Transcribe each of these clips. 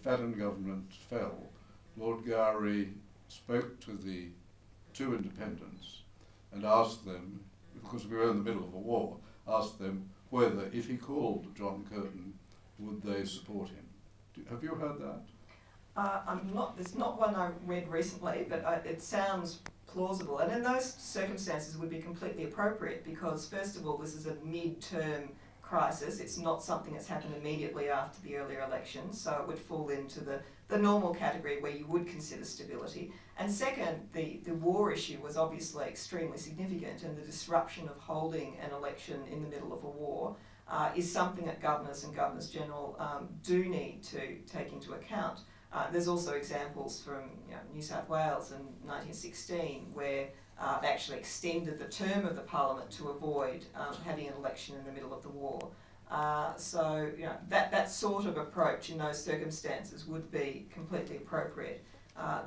McFadden government fell, Lord Gowrie spoke to the two independents and asked them, because we were in the middle of a war, asked them whether, if he called John Curtin, would they support him. Have you heard that? It's not one I read recently, but it sounds plausible. And in those circumstances would be completely appropriate because, first of all, this is a mid-term crisis. It's not something that's happened immediately after the earlier election, so it would fall into the normal category where you would consider stability. And second, the war issue was obviously extremely significant, and the disruption of holding an election in the middle of a war is something that governors and governors-general do need to take into account. There's also examples from New South Wales in 1916 where they actually extended the term of the parliament to avoid having an election in the middle of the war. So that sort of approach in those circumstances would be completely appropriate.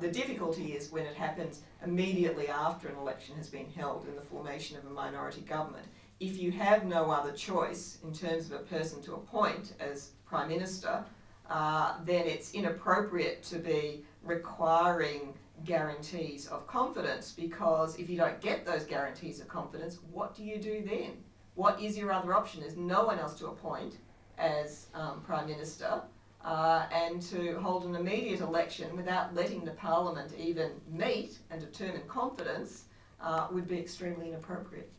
The difficulty is when it happens immediately after an election has been held in the formation of a minority government. If you have no other choice in terms of a person to appoint as Prime Minister, then it's inappropriate to be requiring guarantees of confidence, because if you don't get those guarantees of confidence, what do you do then? What is your other option? There's no one else to appoint as Prime Minister, and to hold an immediate election without letting the Parliament even meet and determine confidence would be extremely inappropriate.